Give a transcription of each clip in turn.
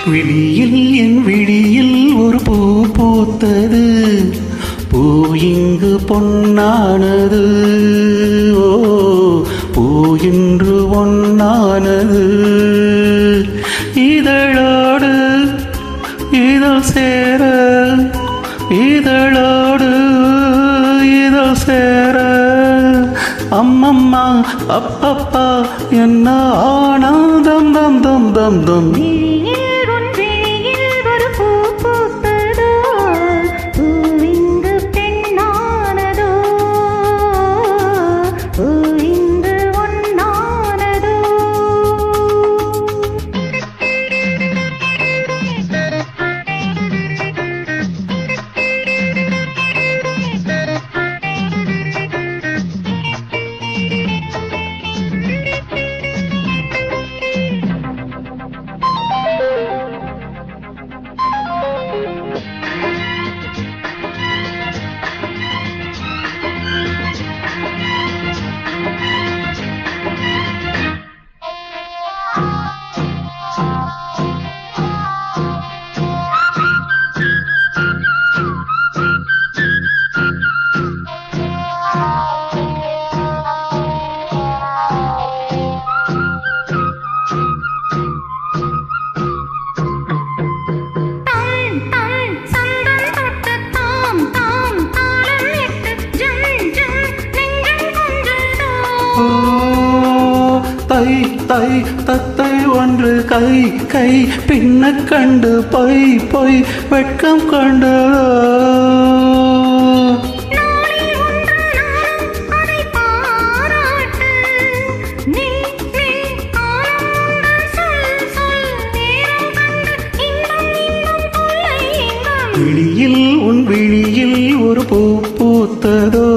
விழியில் என் விழியில் ஒரு பூ பூத்தது, பூ இங்கு பொன்னானது. ஓ, பூ இன்று ஒன்னானது. இதழோடு இதழ் சேர, இதழோடு இதழ் சேர, அம்மம்மா அப்பப்பா என்ன ஆனந்தம் தம் தம் தம் தம். தை தை தத்தை ஒன்று கை கை பின்ன கண்டு பொய் பொய் வெட்கம் கண்டு. விழியில் உன் விழியில் ஒரு பூ பூத்ததோ,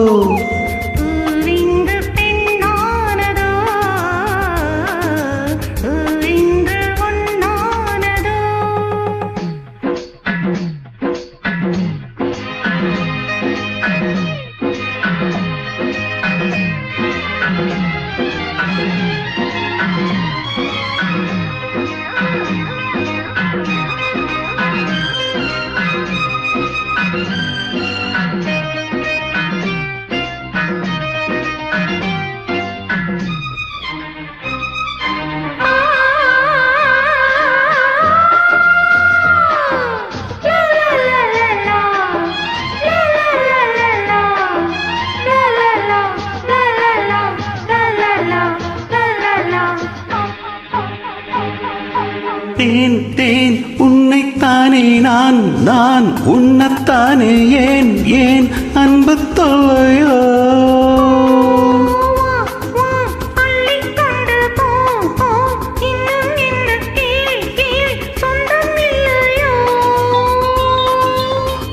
தேன் தேன் உன்னைத்தானே நான் நான் உன்னத்தானே ஏன் ஏன் அன்பு தொல்லையோ.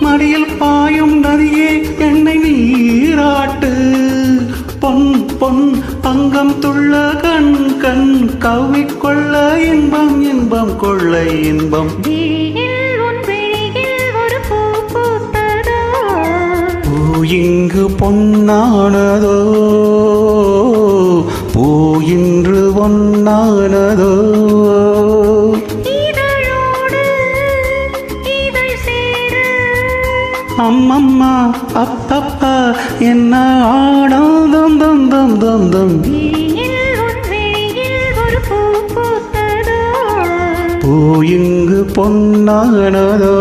மடியில் பாயும் நதியே என்னை நீராட்டு, பொன் பொன் அங்கம் துள்ள கண் கண் கவ்விக்கொள்ள இன்பம் இன்பம் கொள்ளை இன்பம். பூ இங்கு பொன்னானதோ, பூ இன்று ஒன்னானதோ. அம்மம்மா அப்பப்பா என்ன ஆனந்தம் தம் தம் தம் தம். பூ இங்கு பொன்னானதோ.